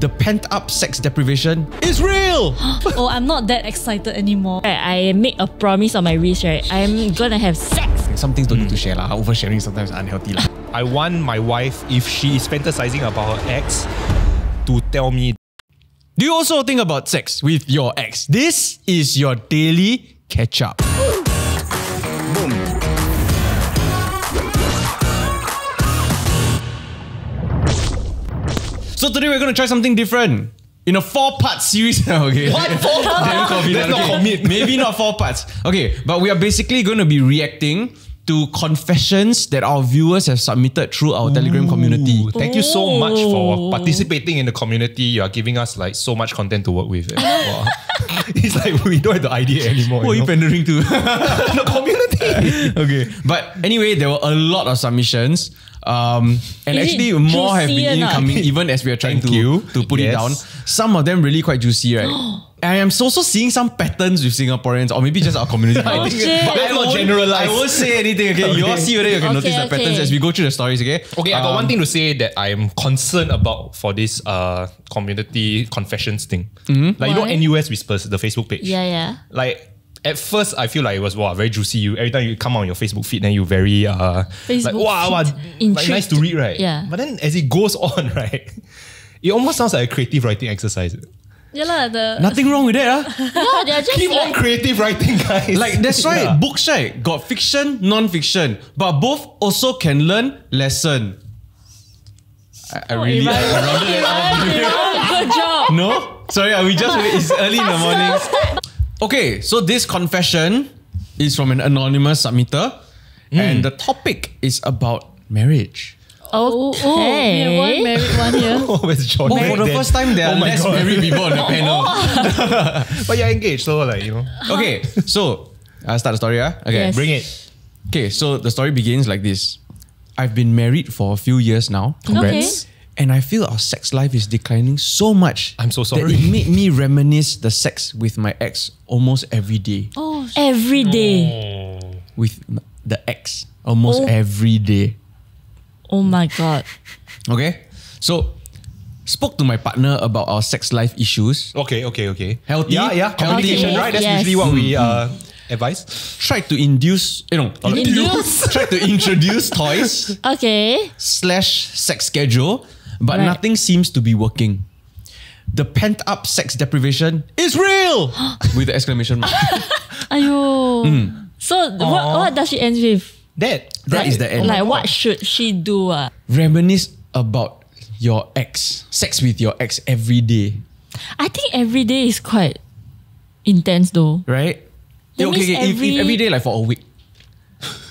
The pent-up sex deprivation is real! Oh, I'm not that excited anymore. I make a promise on my wrist, right? I'm gonna have sex. Some things don't need to share lah. Oversharing sometimes is unhealthy lah. I want my wife, if she is fantasizing about her ex, to tell me. Do you also think about sex with your ex? This is your daily Ketchup. Boom. So today we're going to try something different. In a 4-part series. Okay. What? 4 parts? Let's not commit. Maybe not 4 parts. Okay, but we are basically going to be reacting to confessions that our viewers have submitted through our Telegram community. Thank you so much for participating in the community. You are giving us like so much content to work with. Wow. It's like we don't have the idea anymore. Who are you pandering to? The community. Okay. But anyway, there were a lot of submissions. And actually more have been incoming even as we are trying to put it down. Some of them really quite juicy, right? I am also seeing some patterns with Singaporeans, or maybe just our community. But I won't generalize. I won't say anything, okay? You all see whether you can notice the patterns as we go through the stories, okay? Okay, I got one thing to say that I am concerned about for this community confessions thing. Like, you know NUS Whispers, the Facebook page? Yeah. Like, at first, I feel like it was very juicy. Every time you come on your Facebook feed, then you very like wow, like nice to read, right? Yeah. But then as it goes on, right, it almost sounds like a creative writing exercise. Yeah lah, nothing wrong with that, Yeah, they're just Keep on creative writing, guys. Like that's why books, right, got fiction, non-fiction, but both also can learn lesson. I really rounded it up. Good job. No? Sorry, we just wait. It's early in the morning. Okay, so this confession is from an anonymous submitter, and the topic is about marriage. Okay. Yeah, one married, one here. Where's John? Oh, for the first time, there are less married people on the panel. But you're engaged, so like, you know. Okay, so I'll start the story, Okay, Yes. Bring it. Okay, so the story begins like this. I've been married for a few years now. Congrats. And I feel our sex life is declining so much. I'm so that sorry. it made me reminisce the sex with my ex almost every day. Oh, Every day. With the ex almost every day. Oh my God. Okay, so spoke to my partner about our sex life issues. Okay. Healthy? Yeah. Communication, Okay, right? That's yes. usually what we advise. Tried to induce, tried to introduce toys Okay. / sex schedule, but Right. nothing seems to be working. The pent-up sex deprivation is real! With the exclamation mark. Ayo. So what does she end with? That is the end. Like what should she do? Reminisce about your ex. Sex with your ex every day. I think every day is quite intense though. Right? That means If every day like for a week.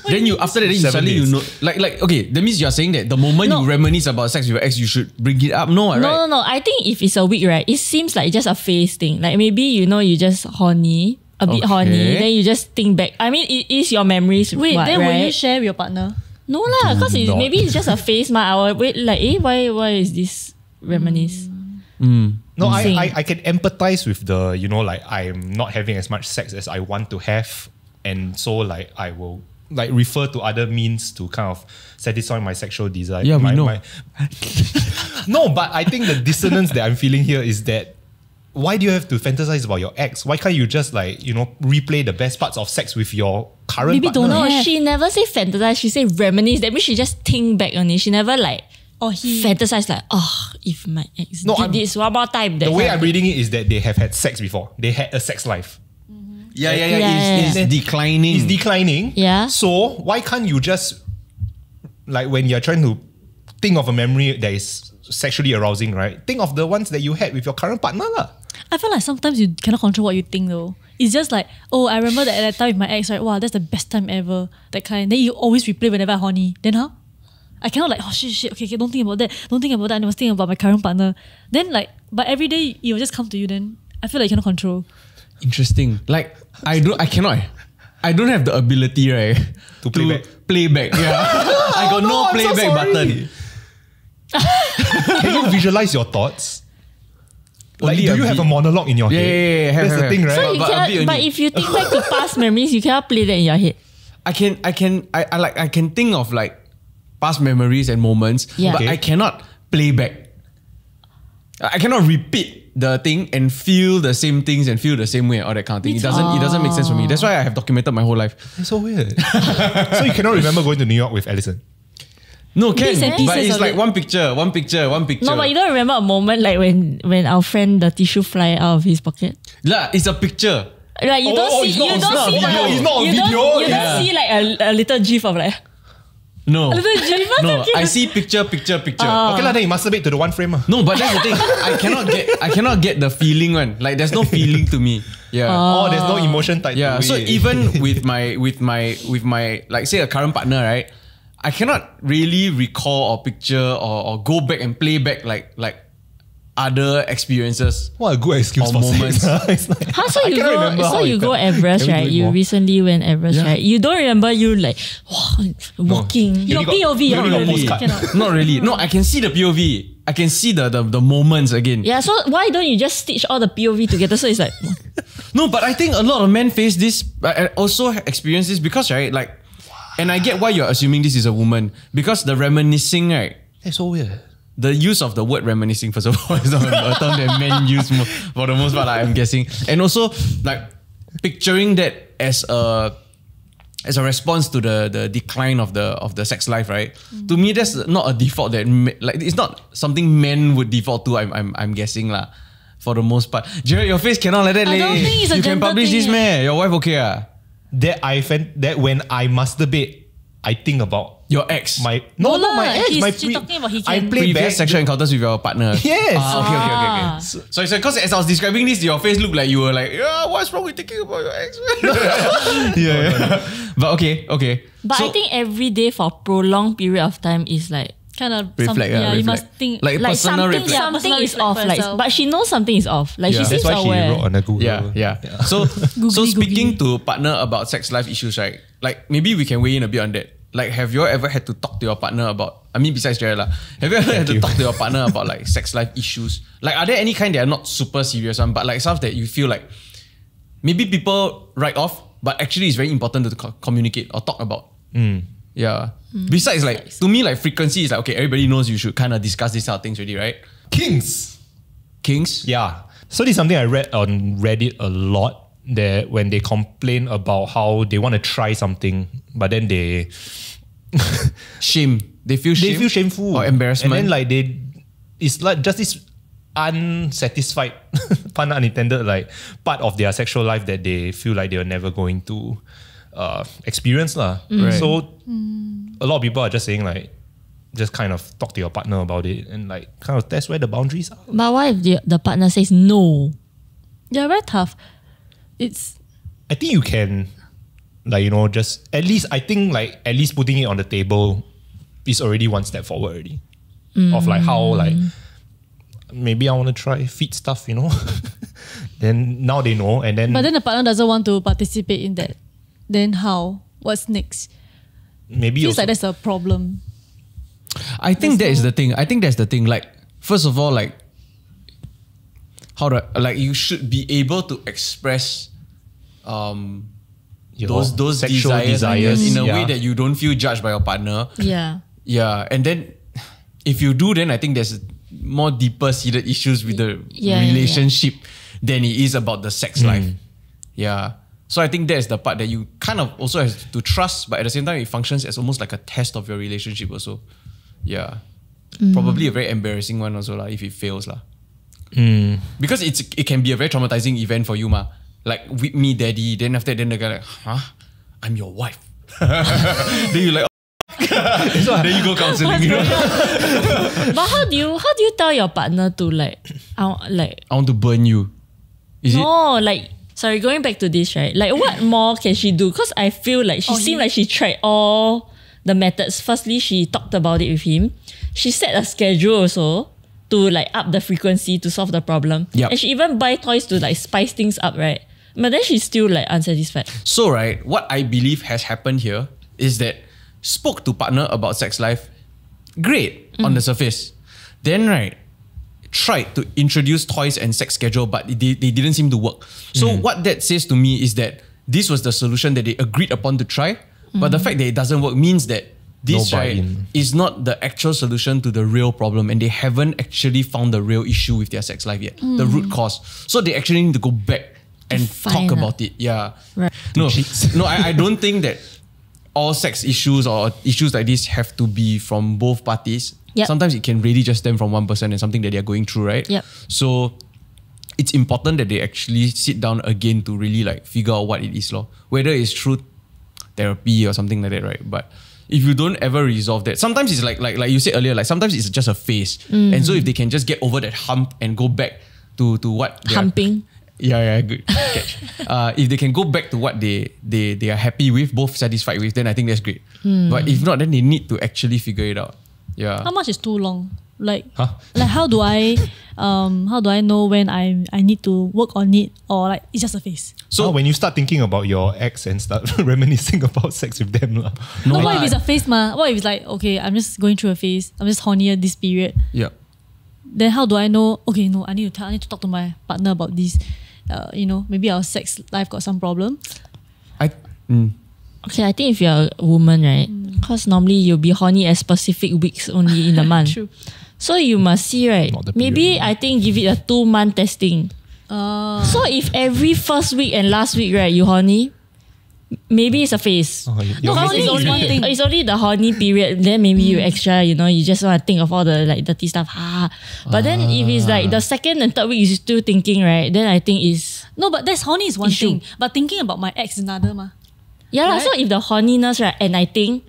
Then you after that then you 7 suddenly days. you know like okay, that means you're saying that the moment you reminisce about sex with your ex, you should bring it up. No, right? No. I think if it's a week, right, it seems like just a phase thing. Like maybe you just horny, a bit horny, then you just think back. I mean, it is your memories. wait, then right? will you share with your partner? No lah, because not. maybe it's just a phase. I will wait like, why is this reminisce? No, Same. I can empathize with the, like I'm not having as much sex as I want to have. And so like I will like refer to other means to kind of satisfy my sexual desire. Yeah, we know. No, but I think the dissonance that I'm feeling here is that why do you have to fantasize about your ex? Why can't you just like, replay the best parts of sex with your current Maybe partner? don't No, have. she never say fantasize. She say reminisce. That means she just think back on it. She never like fantasize like, if my ex did this one more time. The way I'm reading it is that they have had sex before. They had a sex life. Yeah. Yeah. It's declining. It's declining. Yeah. So why can't you just, like when you're trying to think of a memory that is sexually arousing, right? Think of the ones that you had with your current partner lah. I feel like sometimes you cannot control what you think though. It's just like, I remember that at that time with my ex, right? Wow, that's the best time ever. That kind. Then you always replay whenever I'm horny. Then how? I cannot like, shit. Okay, don't think about that. Don't think about that. I must think about my current partner. Then like, but every day it will just come to you. Then I feel like you cannot control. Interesting. Like I don't have the ability, right? To play back. Play back. Yeah. I got no I'm so playback sorry. button. Can you visualize your thoughts? Like, Only do a you have bit. a monologue in your head? Yeah. That's the thing, right? So you But a bit cannot, but only. if you think back to past memories, you cannot play that in your head. I can think of like past memories and moments, Yeah. but Okay. I cannot play back. I cannot repeat the thing and feel the same things and feel the same way, all that kind of thing. It doesn't make sense for me. That's why I have documented my whole life. It's so weird. So you cannot remember going to New York with Allison? No, can. Bits and pieces But it's of like it. one picture. No, but you don't remember a moment like when our friend the tissue fly out of his pocket. Yeah, it's a picture. Like you don't see, it's not you a don't see, video. like, It's not a you video. don't see like a little gif of like No. a little gif. No, I see picture. Okay lah, then you masturbate to the one frame. No, but that's the thing. I cannot get the feeling one. Like there's no feeling to me. Yeah. Oh, there's no emotion tied to it. So even with my like say a current partner, right? I cannot really recall or picture or go back and play back like other experiences. What a good excuse or for moments. sex. It's like, How so I you cannot go? remember So how you it go felt. Everest, Can we do right? it You more? recently went Everest, Yeah. right? You don't remember you like walking. Your You got- POV. you not got really. postcard. Cannot. Not really. No, I can see the POV. I can see the moments again. Yeah, so why don't you just stitch all the POV together? So it's like No, but I think a lot of men face this, also experience this because, right, like, and I get why you're assuming this is a woman because the reminiscing, right, It's so weird. the use of the word reminiscing, first of all, is not a term that men use for the most part, I'm guessing. And also, like, picturing that as a response to the decline of the sex life, right? To me, that's not a default that like it's not something men would default to. I'm guessing lah, for the most part. Jared, your face cannot like that. I don't leh. think it's a You can gender publish thing, this, man. Your wife okay ah? That when I masturbate, I think about Your ex. my No not my lah, ex. My she's talking about he I can- play previous back. sexual encounters with your partner. Yes. Okay. So it's because as I was describing this, your face looked like you were like, yeah, what's wrong with thinking about your ex? yeah. But okay. But So- I think every day for prolonged period of time is like Kind of Reflect, yeah, you reflect. must think Like personal something, reflect. something Personal is reflect off. for Like, yourself. but she knows something is off. Like Yeah. she That's seems why she aware. wrote on a Google. Yeah. So speaking to partner about sex life issues, right? Like maybe we can weigh in a bit on that. Like, have you ever had to talk to your partner about? I mean, besides Jared lah, have you ever had to talk to your partner about like sex life issues? Like, are there any kind that are not super serious one, but like stuff that you feel like maybe people write off, but actually it's very important to communicate or talk about? Yeah. Besides, like to me, like frequency is like okay, everybody knows you should kind of discuss these kind of things already, right? Kings. Yeah. So this is something I read on Reddit a lot. That when they complain about how they want to try something, but then they Shame. They feel shameful or embarrassment. and then it's like just this unsatisfied, pun unintended, like part of their sexual life that they feel like they are never going to experience lah. Right. So a lot of people are just saying like, just kind of talk to your partner about it and like kind of test where the boundaries are. But what if the partner says no? Yeah, very tough. I think you can, like, just at least, I think like at least putting it on the table is already one step forward already. Of like how like, maybe I want to try feet stuff, Then now they know and then, But then the partner doesn't want to participate in that. Then how? What's next? maybe Feels also, like that's a problem. I think that is the thing. Like, first of all, like, you should be able to express your those sexual desires in a way yeah. that you don't feel judged by your partner. Yeah. Yeah, and then if you do, then I think there's more deeper seated issues with the relationship than it is about the sex life. Yeah. So I think that's the part that you kind of also have to trust, but at the same time, it functions as almost like a test of your relationship also. Yeah. Probably a very embarrassing one also lah, if it fails lah. Because it can be a very traumatizing event for you ma. Like, whip me daddy, then after that, then the guy like, huh? I'm your wife. Then you like, then you go counseling. But how do you tell your partner to like I want to burn you. Is it? no, like, sorry, going back to this, right? Like, what more can she do? Because I feel like she seemed like she tried all the methods. Firstly, she talked about it with him. She set a schedule also to like up the frequency to solve the problem. Yep. And she even buy toys to like spice things up, right? But then she's still like unsatisfied. So, right, what I believe has happened here is that spoke to partner about sex life, great on the surface. Then, right, tried to introduce toys and sex schedule, but they didn't seem to work. So what that says to me is that this was the solution that they agreed upon to try, but the fact that it doesn't work means that this is not the actual solution to the real problem, and they haven't actually found the real issue with their sex life yet, the root cause. So they actually need to go back and talk about it. Yeah. Right. No, I don't think that all sex issues or issues like this have to be from both parties. Yep. Sometimes it can really just stem from one person and something that they're going through, right? Yep. So it's important that they actually sit down again to really like figure out what it is, whether it's through therapy or something like that, right? But if you don't ever resolve that, sometimes it's like you said earlier, like sometimes it's just a phase. And so if they can just get over that hump and go back to what humping. Yeah, good catch. If they can go back to what they are happy with, both satisfied with, then I think that's great. But if not, then they need to actually figure it out. Yeah. How much is too long? Like how do I know when I need to work on it, or like it's just a phase? So when you start thinking about your ex and start reminiscing about sex with them, what if it's a phase, ma? What if it's like, okay, I'm just going through a phase, I'm just horny at this period. Yeah. Then how do I know? Okay, no, I need to talk to my partner about this. Maybe our sex life got some problem. Okay, I think if you're a woman, right? Because normally you'll be horny at specific weeks only in a month. True. So you must see, right? Maybe I think give it a 2-month testing. So if every first week and last week, right, you horny, maybe it's a phase. It's only the horny period. Then maybe you extra, you just want to think of all the like dirty stuff. But then if it's like the second and third week, you're still thinking, right? Then I think it's no. But that's horny is one thing. But thinking about my ex is another, ma. Yeah, right? So if the horniness, right, and I think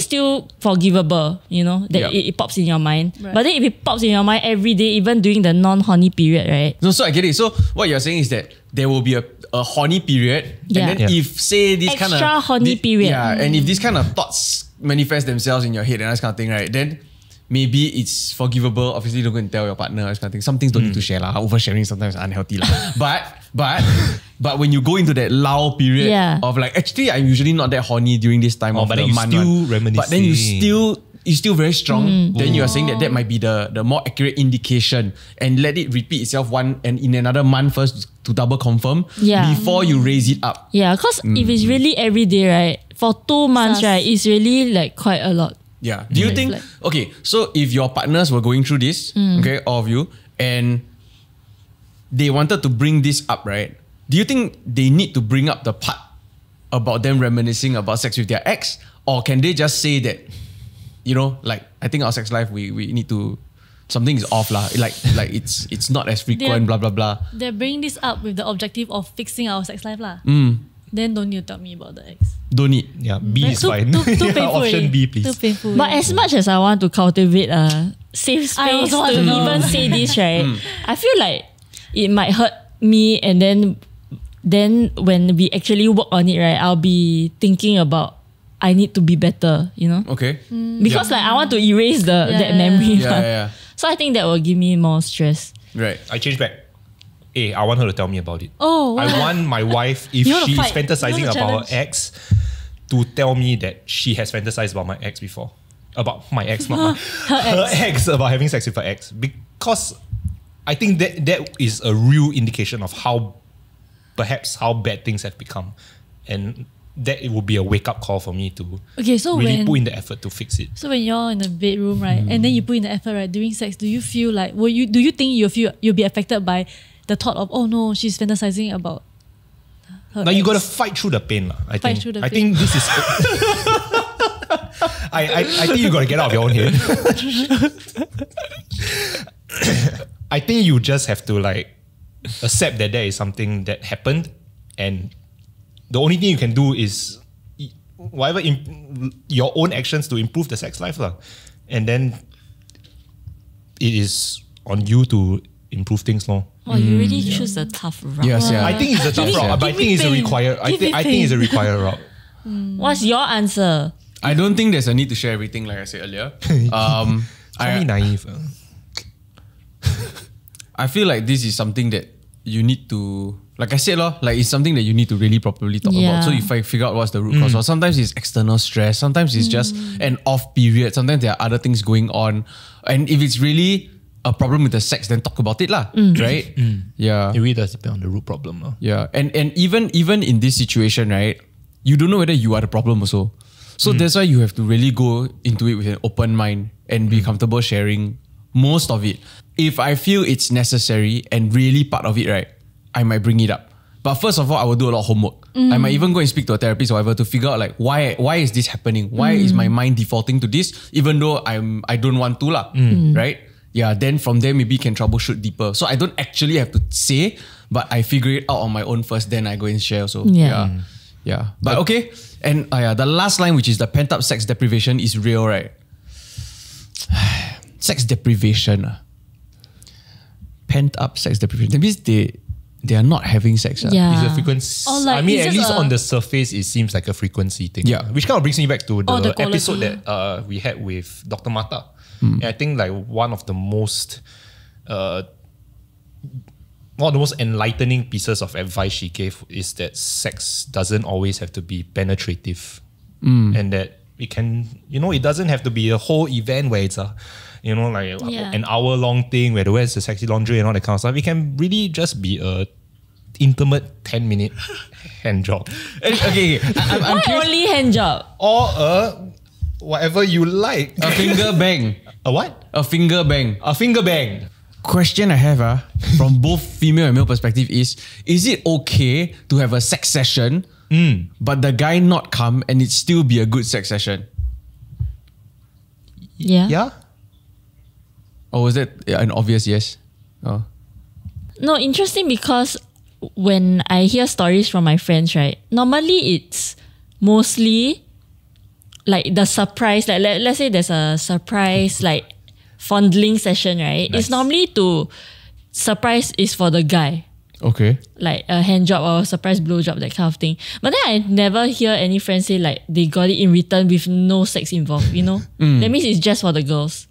still forgivable, that it pops in your mind. Right. But then if it pops in your mind every day, even during the non-horny period, right? No, so I get it. So what you're saying is that there will be a horny period, and then if say this extra kind of extra horny period, and if these kind of thoughts manifest themselves in your head and that kind of thing, right? Then maybe it's forgivable. Obviously, don't go and tell your partner that kind of thing. Some things don't need to share lah. Oversharing sometimes is unhealthy lah. But when you go into that lull period of like, actually, I'm usually not that horny during this time of the month. But then you're still very strong. Then you are saying that might be the more accurate indication, and let it repeat itself in another month first to double confirm before you raise it up. Yeah, because if it's really every day, right, for 2 months, right, it's really like quite a lot. Yeah. Do you think, okay, so if your partners were going through this, okay, all of you, and they wanted to bring this up, right? Do you think they need to bring up the part about them reminiscing about sex with their ex? Or can they just say that, like, I think our sex life, we need to, something is off lah. Like it's not as frequent, blah, blah, blah. They're bringing this up with the objective of fixing our sex life lah. Then don't you tell me about the ex. Don't need. Yeah, B is fine. Too painful. Option B, please. Too painful. But as much as I want to cultivate a safe space to even say this, right? I feel like it might hurt me, and then when we actually work on it, right, I'll be thinking about I need to be better, Okay. Because like I want to erase that memory. Yeah. So I think that will give me more stress. Right. I change back. I want her to tell me about it. Oh, wow. I want my wife, if she's fantasizing about her ex, to tell me that she has fantasized about my ex before. About my ex, not her ex, about having sex with her ex. Because I think that is a real indication of how bad things have become. And that it would be a wake-up call for me to really put in the effort to fix it. So when you're in the bedroom, right, and then you put in the effort, right, during sex, do you feel like, do you think you'll be affected by the thought of, oh no, she's fantasizing about her now ex? you got to fight through the pain. I think this is... I think you got to get out of your own head. I think you just have to like accept that there is something that happened, and the only thing you can do is whatever your own actions to improve the sex life lah. And then it is on you to improve things long. Oh, you really choose a tough route. Yes, yeah. I think it's a tough route, but I think it's a required. I think it's a required route. What's your answer? I don't think there's a need to share everything, like I said earlier. I'm naive. I feel like this is something that you need to, like I said, like it's something that you need to really properly talk about. So if I figure out what's the root cause, or sometimes it's external stress, sometimes it's just an off period, sometimes there are other things going on. And if it's really a problem with the sex, then talk about it lah, right? Yeah. It really does depend on the root problem. Yeah. And even in this situation, right, you don't know whether you are the problem also. So that's why you have to really go into it with an open mind and be comfortable sharing most of it. If I feel it's necessary and really part of it, right, I might bring it up. But first of all, I will do a lot of homework. I might even go and speak to a therapist or whatever to figure out like why is this happening? Why is my mind defaulting to this? Even though I don't want to lah, right? Yeah, then from there maybe can troubleshoot deeper. So I don't actually have to say, but I figure it out on my own first. Then I go and share. So yeah. But okay, and the last line, which is the pent up sex deprivation, is real, right? Sex deprivation. Pent up sex deprivation. That means they are not having sex. Yeah. It's a frequency. Like, I mean, at least on the surface, it seems like a frequency thing. Yeah. Which kind of brings me back to the the episode that we had with Dr. Mata. And I think like one of the most enlightening pieces of advice she gave is that sex doesn't always have to be penetrative. And that it can, it doesn't have to be a whole event where it's an hour-long thing where the wears the sexy laundry and all that kind of stuff. It can really just be a intimate 10-minute hand job. Okay. Why only hand job? Or a whatever you like. A finger bang. A what? A finger bang. A finger bang. Question I have from both female and male perspective is it okay to have a sex session but the guy not come and it still be a good sex session? Yeah. Or was that an obvious yes? Oh. No, interesting because when I hear stories from my friends, right, normally it's mostly like the surprise, like let's say there's a surprise like fondling session, right? Nice. It's normally surprise is for the guy. Okay. Like a hand job or a surprise blow job, that kind of thing. But then I never hear any friends say like they got it in return with no sex involved, That means it's just for the girls.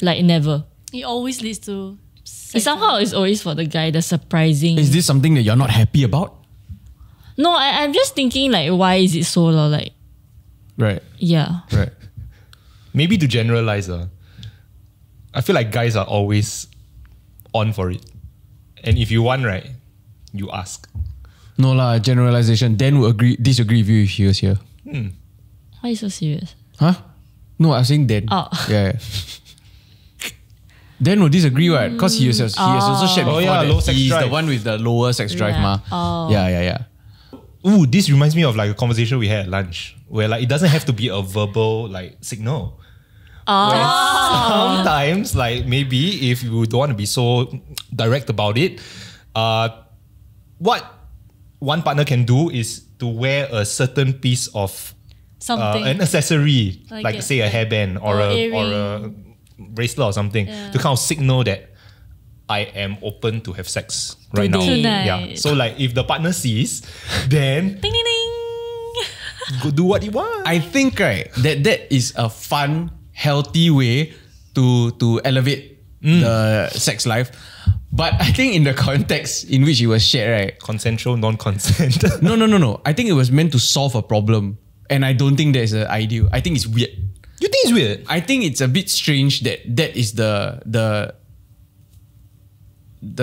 Like never. It always leads to sex. Somehow it's always for the guy, the surprising. Is this something that you're not happy about? No, I'm just thinking like why is it so low? Like Right. yeah. Right. Maybe to generalize, I feel like guys are always on for it. And if you want, right, you ask. No lah, generalization. Dan will disagree with you if he was here. Why are you so serious? Huh? No, I was saying Dan. Oh. Yeah. Dan will disagree, right? Because he has also shared before yeah, that low sex he's drive. the one with the lower sex drive, ma. Oh. Yeah. Ooh, this reminds me of like a conversation we had at lunch where like it doesn't have to be a verbal like signal. Sometimes like maybe if you don't want to be so direct about it, what one partner can do is to wear a certain piece of Something. an accessory, Like like it, say a hairband or a bracelet or something to kind of signal that I am open to have sex right now. Tonight. Yeah. So like if the partner sees, then Ding ding ding. go do what you want. I think, right, that is a fun, healthy way to elevate the sex life. But I think in the context in which it was shared, right? Consensual, non-consent. No. I think it was meant to solve a problem. And I don't think that is ideal. I think it's weird. You think it's weird? I think it's a bit strange that is the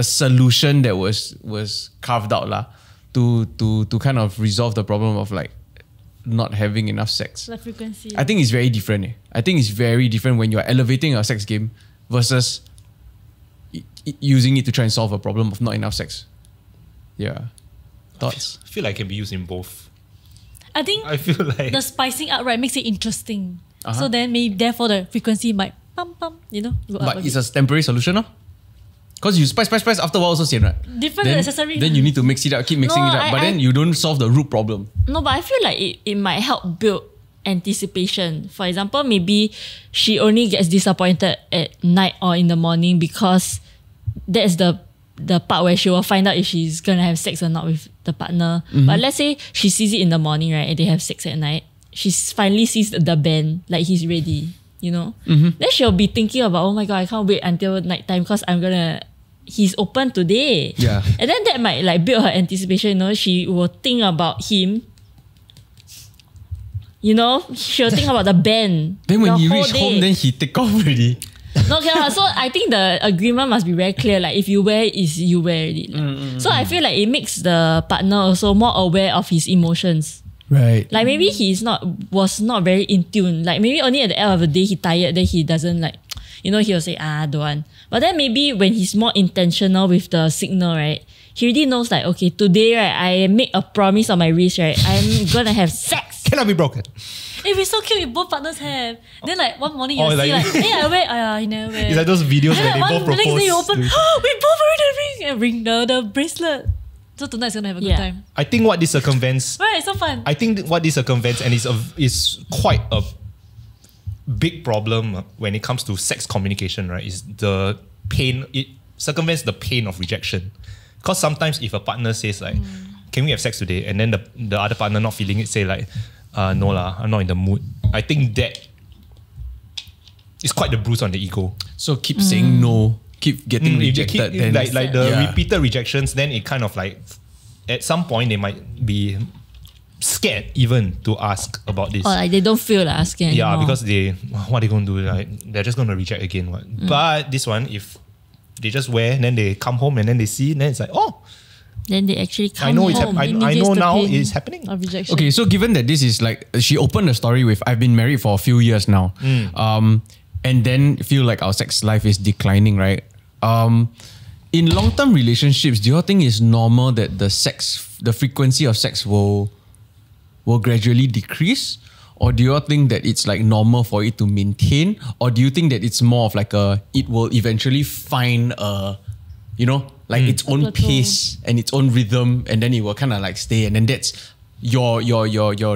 solution that was carved out lah to kind of resolve the problem of like not having enough sex. The frequency. I think it's very different. I think it's very different when you're elevating a sex game versus using it to try and solve a problem of not enough sex. Yeah. Thoughts? I feel like it can be used in both. I think I feel like the spicing up, right, makes it interesting. So then maybe therefore the frequency might go up But a it's bit. a temporary solution, no? Because you spice after a while also sian, right? Different accessory. Then you need to mix it up, keep mixing No, it up. But then you don't solve the root problem. No, but I feel like it might help build anticipation. For example, maybe she only gets disappointed at night or in the morning because that's the part where she will find out if she's gonna have sex or not with the partner. But let's say she sees it in the morning, right, and they have sex at night. She finally sees the band, like he's ready, Then she'll be thinking about, oh my god, I can't wait until nighttime because he's open today. Yeah. And then that might like build her anticipation, She will think about him. She'll think about the band. Then when the he whole reach day. home, then he take off already. No, okay, so I think the agreement must be very clear. Like if you wear it, is you wear it. So I feel like it makes the partner also more aware of his emotions. Right. Like maybe was not very in tune. Like maybe only at the end of the day he tired, then he doesn't like, he'll say, don't want. But then maybe when he's more intentional with the signal, right? He already knows like, okay, today, right, I make a promise on my wrist, right? I'm gonna have sex. Cannot be broken. It'd be so cute if both partners have. Then like one morning you like- see like, hey, I wear, he never wear. It's like those videos where And they then both the next day you propose. open, we both wear the ring, the bracelet. So tonight's gonna have a good time. I think what this circumvents, Right, it's so fun. I think what this circumvents, and is quite a big problem when it comes to sex communication, right? Is the pain, it circumvents the pain of rejection. Because sometimes if a partner says like, can we have sex today? And then the other partner not feeling it, say like, no lah, I'm not in the mood. I think that is quite the bruise on the ego. So keep saying no, keep getting If you rejected. keep, Then like the repeated rejections, then it kind of like, at some point they might be scared even to ask about this. Or like they don't feel like asking anymore. Yeah, because what are they going to do? Like, they're just going to reject again. What? But this one, if they just wear, then they come home and then they see, then it's like, oh, then they actually come I know it's home. I know now it's happening. Of rejection. Okay, so given that this is like, she opened the story with, I've been married for a few years now, and then feel like our sex life is declining, right? In long-term relationships, do you think it's normal that the frequency of sex will gradually decrease? Or do you think that it's like normal for it to maintain? Or do you think that it's more of like it will eventually find its own plateau. pace and its own rhythm, and then it will kind of like stay, and then that's your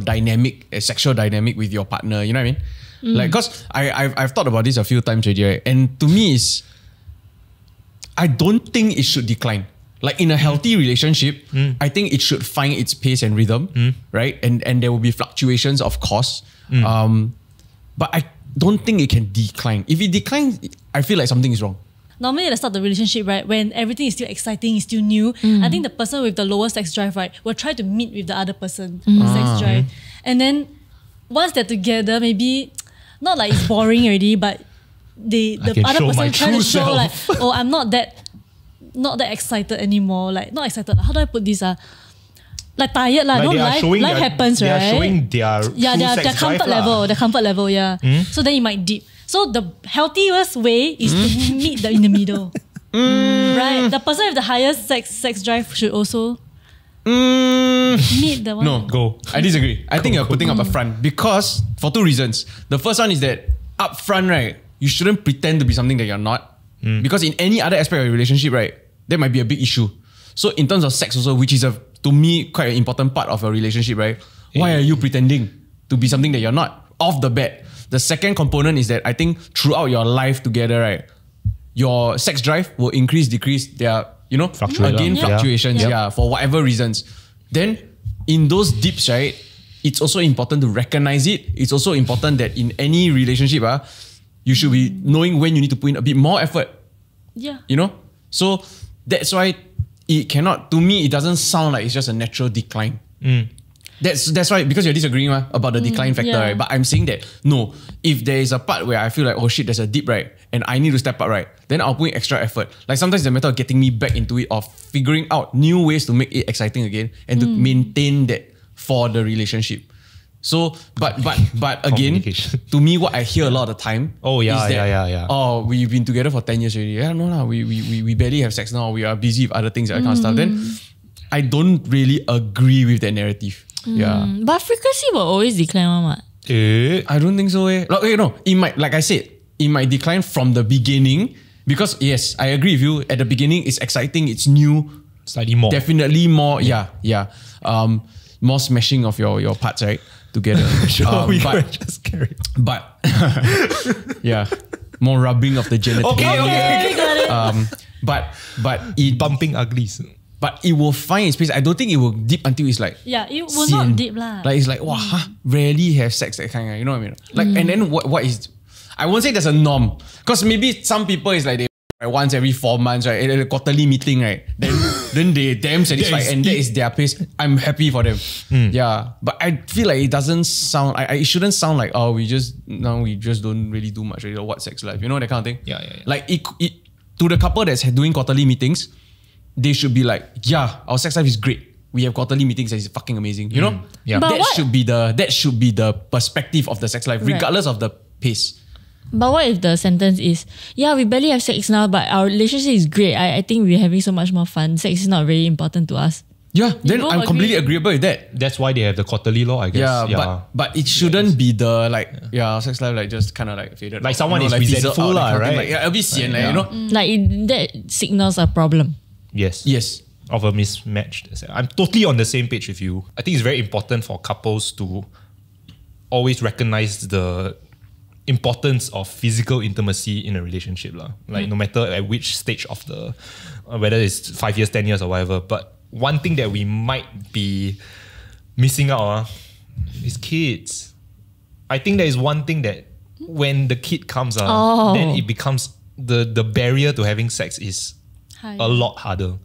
dynamic, sexual dynamic with your partner, you know what I mean? Like, cause I've thought about this a few times already, right? And to me I don't think it should decline. Like in a healthy relationship, I think it should find its pace and rhythm, right? And there will be fluctuations, of course. But I don't think it can decline. If it declines, I feel like something is wrong. Normally at the start of the relationship, right, when everything is still exciting, is still new, I think the person with the lower sex drive, right, will try to meet with the other person sex drive. And then once they're together, maybe not like it's boring already, but the can other show my person trying to true show self. like, oh, I'm not that excited anymore. Like not excited. How do I put this? Like tired lah. Like No, they are life showing happens, they right? are showing their their comfort level. Their comfort level, yeah. So then you might dip. So the healthiest way is to meet in the middle. Right? The person with the highest sex drive should also meet the one. No, Go. I disagree. I think you're putting up a front because for two reasons. The first one is that up front, right, you shouldn't pretend to be something that you're not. Because in any other aspect of your relationship, right, there might be a big issue. So in terms of sex also, which is to me quite an important part of a relationship, right? Why are you pretending to be something that you're not off the bat? The second component is that I think throughout your life together, right, your sex drive will increase, decrease. There are, fluctuations, for whatever reasons. Then in those dips, right, it's also important to recognize it. It's also important that in any relationship, you should be knowing when you need to put in a bit more effort. Yeah. So that's why it cannot, to me, it doesn't sound like it's just a natural decline. That's why, because you're disagreeing about the decline factor, yeah. right? But I'm saying that, no, if there is a part where I feel like, oh shit, there's a dip, right? And I need to step up, right? Then I'll put in extra effort. Like sometimes it's a matter of getting me back into it or figuring out new ways to make it exciting again and to maintain that for the relationship. So, but again, to me, what I hear a lot of the time is that, oh, we've been together for 10 years already. Yeah, no, no, we barely have sex now. We are busy with other things, that kind of stuff. Then I don't really agree with that narrative. Yeah. But frequency will always decline one what? I don't think so. It might, like I said, it might decline from the beginning because yes, I agree with you. At the beginning, it's exciting, it's new. Slightly more. Definitely more, more smashing of your parts, right? Together. Just carry on. But yeah, more rubbing of the genitals. Okay. But it Bumping uglies. But it will find its place. I don't think it will dip until it's like it will not dip lah. Like it's like wow, rarely have sex that kind of, you know what I mean? Like and then what is? I won't say there's a norm because maybe some people is like they once every 4 months, right? At a quarterly meeting, right? Then they damn satisfied and that is their pace. I'm happy for them. Yeah, but I feel like it doesn't sound. It shouldn't sound like we just don't really do much. Or what sex life? You know that kind of thing. Yeah. Like it to the couple that's doing quarterly meetings, they should be like, yeah, our sex life is great. we have quarterly meetings and it's fucking amazing. You know? Yeah. But That should be the perspective of the sex life, regardless of the pace. But what if the sentence is, yeah, we barely have sex now, but our relationship is great. I think we're having so much more fun. Sex is not very important to us. Yeah, then I'm completely agreeable with that. That's why they have the quarterly law, I guess. Yeah. But it shouldn't be the sex life like just kind of like faded. Like someone is fizzle resentful out, right? Like, a bit sian, you know? Like that signals a problem. Yes. Of a mismatched. I'm totally on the same page with you. I think it's very important for couples to always recognize the importance of physical intimacy in a relationship. Like no matter at which stage of the, whether it's 5 years, 10 years or whatever. But one thing that we might be missing out is kids. I think there is one thing that when the kid comes, then it becomes the barrier to having sex is a lot harder.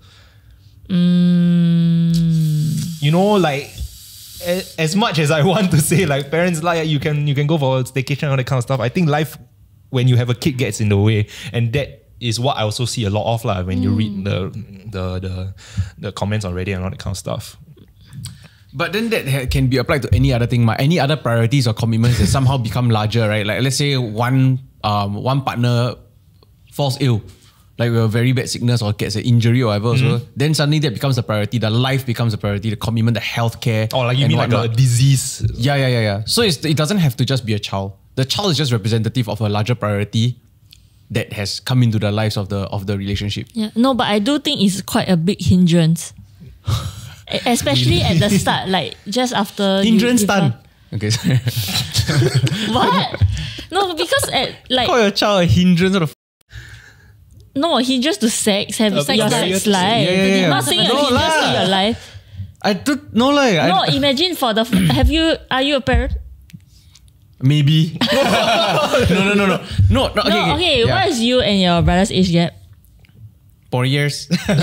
You know, like as much as I want to say like parents like you can go for a staycation and all that kind of stuff, I think life when you have a kid gets in the way, and that is what I also see a lot of when you read the comments on Reddit and all that kind of stuff. But then that can be applied to any other thing, any other priorities or commitments that somehow become larger, right? Like let's say one partner falls ill, like with a very bad sickness or gets an injury or whatever, so then suddenly that becomes a priority. The life becomes a priority, the commitment, the healthcare. Or like you mean whatnot. like a disease. Yeah. So it doesn't have to just be a child. The child is just representative of a larger priority that has come into the lives of the relationship. Yeah, no, but I do think it's quite a big hindrance. Especially at the start, like just after Hindrance done. Okay, sorry. What? No, because at like Call your child a hindrance or no, hindrance to sex, have sex your life. Yeah. Not saying a hindrance to your life. I don't know, like No, imagine for the are you a parent? maybe. No. Okay. What is you and your brother's age gap? 4 years. You see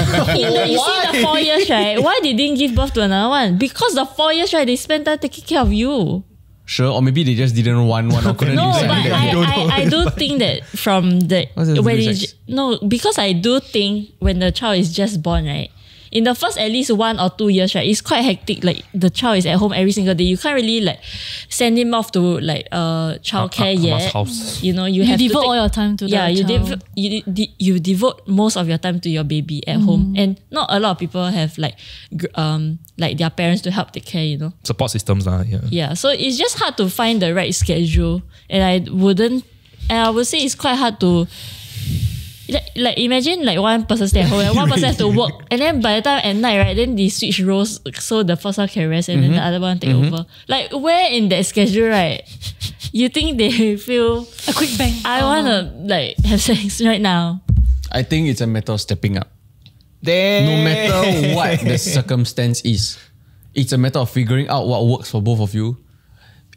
the 4 years, right? Why they didn't give birth to another one? Because the 4 years, right, they spent time taking care of you. Sure, or maybe they just didn't want one or couldn't No, decide but that. I do think that from the What's the when sex? because I do think when the child is just born, right, in the first at least 1 or 2 years, right, it's quite hectic. Like the child is at home every single day. You can't really like send him off to like childcare yet. House. You know, you You have to devote take, all your time to the child. you devote most of your time to your baby at home, and not a lot of people have like their parents to help take care. You know. Support systems, yeah. Yeah, so it's just hard to find the right schedule, and I would say it's quite hard to like imagine like one person stay at home and one person has to work, and then by the time at night, right, then they switch roles so the first one can rest and then the other one take over. Like where in that schedule, right, you think they feel A quick bang. I want to like have sex right now? I think it's a matter of stepping up. Damn. No matter what the circumstance is, it's a matter of figuring out what works for both of you.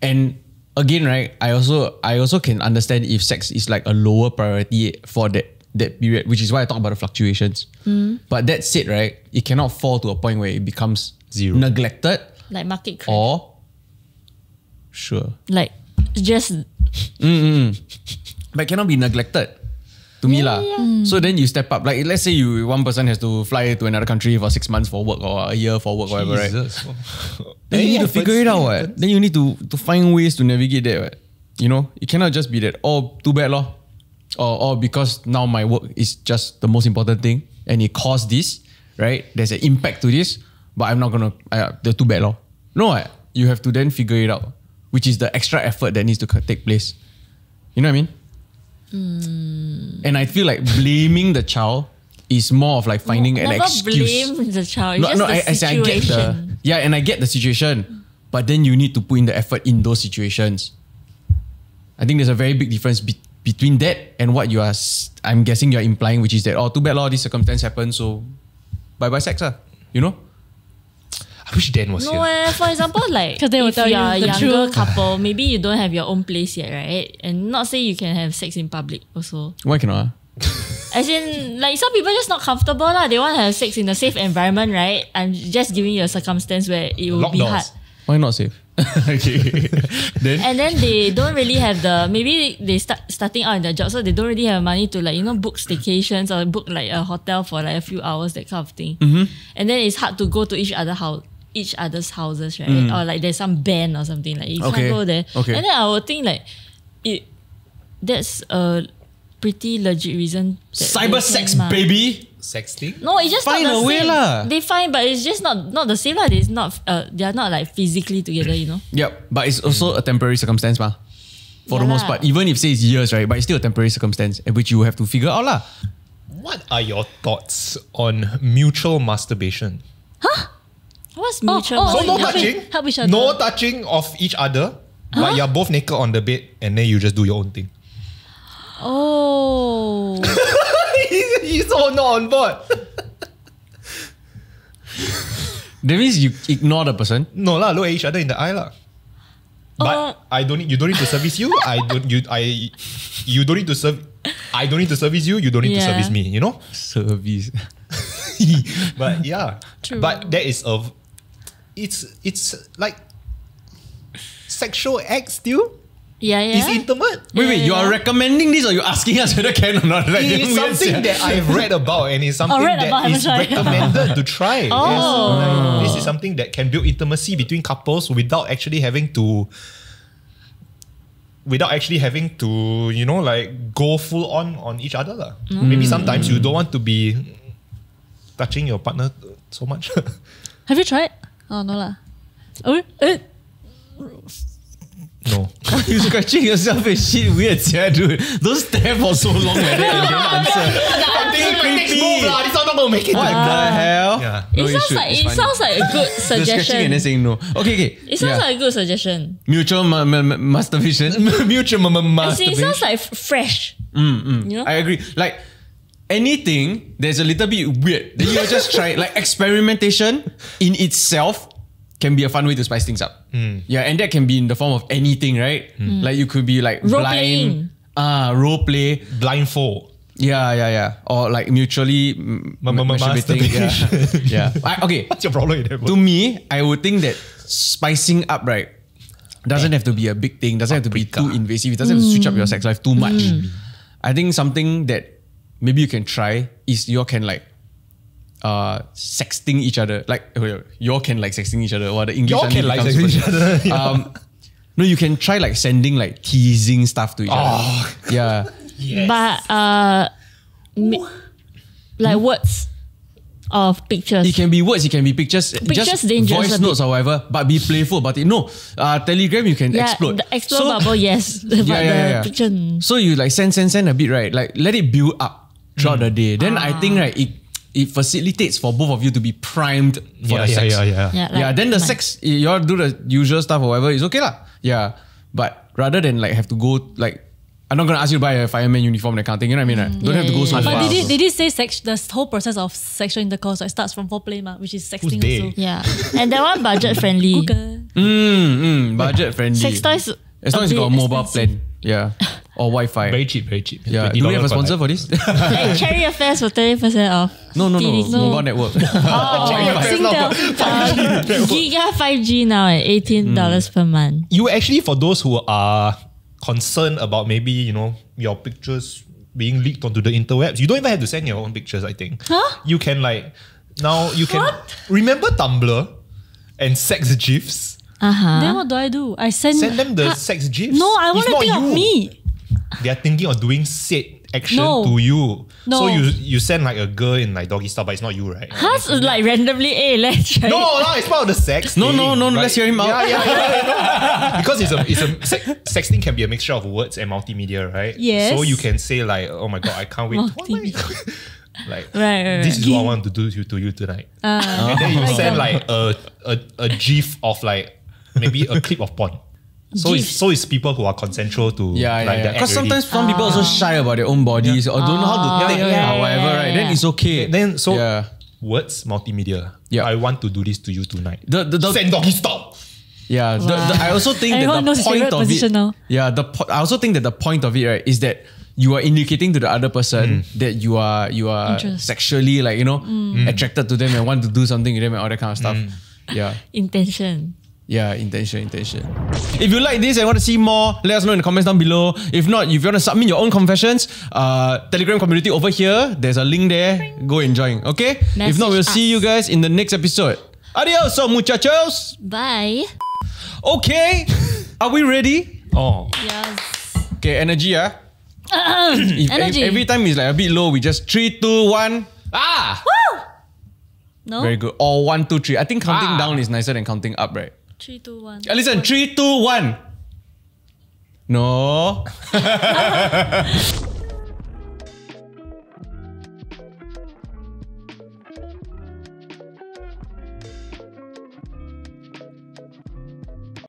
And again, right, I also can understand if sex is like a lower priority for that period, which is why I talk about the fluctuations. But that said, right, it cannot fall to a point where it becomes Zero. Like neglected market crash. or Like just but it cannot be neglected to me lah. So then you step up. Like let's say one person has to fly to another country for 6 months for work or a year for work, whatever, right? Then you need to figure it out. What? Then you need to find ways to navigate that. What? You know, it cannot just be that, oh, too bad lor. Or because now my work is just the most important thing and it caused this, right? There's an impact to this, but I'm not gonna, they're too bad lor. No, you have to then figure it out, which is the extra effort that needs to take place. You know what I mean? And I feel like blaming the child is more of like finding an excuse. Blame the child. It's just the situation. And I get the situation, but then you need to put in the effort in those situations. I think there's a very big difference between that and what you are, I'm guessing you're implying, which is that, oh, too bad, this circumstance happened, so bye-bye sex, you know? I wish Dan was No, here. for example, like 'Cause they will if tell you're you a the younger truth. couple, maybe you don't have your own place yet, right? And not say you can have sex in public also. Why cannot? As in, like some people just not comfortable lah. They want to have sex in a safe environment, right? I'm just giving you a circumstance where it will be hard. Lockdowns. Why not safe? Okay. And then they don't really have maybe they starting out in their job, so they don't really have money to book staycations or book like a hotel for like a few hours, that kind of thing. And then it's hard to go to each other's houses, right? Or like there's some band or something, like you can't go there. Okay. And then I would think like that's a pretty legit reason. Cyber sex, baby. Sexting? No, it's just Find not the a way same. lah. They find, but it's just not the same lah. It's not. They are not like physically together, you know. Yep, but it's also a temporary circumstance, ma. For the Yeah most lah. part, even if say it's years, right? But it's still a temporary circumstance, which you have to figure out lah. What are your thoughts on mutual masturbation? What's mutual? So no help touching, help each other. no touching of each other, but you're both naked on the bed and then you just do your own thing. Oh. He's so not on board. That means you ignore the person. No lah, look at each other in the eye lah. But I don't. You don't need to service you. You don't need to serve. I don't need to service you. You don't need to Yeah. service me. You know. Service. But yeah. True. But that is it's like sexual act still. Yeah. It's intimate. Wait, you are recommending this or you asking us whether can or not? Like, It's something that I've read about and it's something read that about, is haven't tried. recommended to try. Oh. Yes. Like, this is something that can build intimacy between couples without actually having to like go full on each other lah. Maybe sometimes you don't want to be touching your partner so much. Have you tried? Oh, no lah. Oh, No. you scratching yourself is shit weird, yeah, dude. Don't stare for so long like that and don't answer. Creepy. This one not gonna make it. What the hell? Yeah. No, you should. It It's funny. sounds like a good The scratching and suggestion. then saying no. Okay. It sounds like a good suggestion. Mutual masturbation. Mutual See, it masturbation. sounds like fresh. You know. I agree. Like anything that's a little bit weird, then you just try. Like experimentation in itself can be a fun way to spice things up. Yeah, and that can be in the form of anything, right? Like you could be like Role-playing. role play. Blindfold. Yeah. Or like mutually masturbating. masturbation. Yeah. Okay. What's your problem with that? To me, I would think that spicing up, right, doesn't have to be a big thing. Doesn't have to be too invasive. It doesn't have to switch up your sex life too much. I think something that maybe you can try is you can like sexting each other. Like you can like sexting each other. Or the English Y'all can like becomes sexting each super- other. No, you can try like sending like teasing stuff to each other. Yeah. Yes. But like words of pictures. It can be words, it can be pictures. Pictures just dangerous voice a bit. notes or whatever, but be playful about it. No, Telegram you can explode. The explode bubble, yes. But the picture. So you like send a bit, right? Like let it build up throughout the day. Then I think right, it facilitates for both of you to be primed for the sex. Yeah, Then the sex, you all do the usual stuff or whatever, it's okay lah. Yeah. But rather than like have to go like, I'm not going to ask you to buy a fireman uniform, that kind of thing. You know what I mean? Right? Don't have to go so far. But they did say the whole process of sexual intercourse starts from foreplay, which is sexting they? also. Yeah. And that one budget friendly. Google. Budget friendly. Sex toys. As long as you got a mobile plan. Yeah. Or Wi-Fi. Very cheap. Yeah. Do we have a sponsor for this? Hey, Cherry Affairs for 30% off. No. TDK. Mobile network. Singtel. Giga 5G now at $18 per month. You actually, for those who are concerned about maybe, your pictures being leaked onto the interwebs, you don't even have to send your own pictures, I think. Huh? You can remember Tumblr and sex gifs? Then what do I do? I send them the sex gifs. No, I want It's to not think of you. me. They are thinking of doing said action No. to you. No. So you send like a girl in like doggy style, but it's not you, right? How's like randomly, let's try. No, it's part of the sex. No, thing, no, right? let's hear him out. Yeah. Because sexting can be a mixture of words and multimedia, right? Yes. So you can say like, oh my god, I can't wait. Multimedia. Like Right. this is what I want to do to you tonight. And then you send like a gif of like maybe a clip of porn. So it's people who are consensual to that. Because sometimes some people also shy about their own bodies or don't know how to take or whatever, right? Then it's okay. Then words, multimedia. Yeah. I want to do this to you tonight. The Send doggy style. Yeah, I also think Everyone that knows the his point favourite of position it. now. Yeah, I also think that the point of it, right, is that you are indicating to the other person that you are Interest. sexually attracted to them and want to do something with them and all that kind of stuff. Yeah. Intention. Yeah, intention. If you like this and want to see more, let us know in the comments down below. If not, if you want to submit your own confessions, Telegram community over here, there's a link there. Go and join, okay? If not, we'll see you guys in the next episode. Adios, muchachos! Bye. Okay, are we ready? Oh. Yes. Okay, energy, Energy. Every time it's like a bit low, we just 3, 2, 1. Ah! Woo! No? Very good. Or 1, 2, 3. I think counting down is nicer than counting up, right? 3, 2, 1. Listen, 3, 2, 1. No.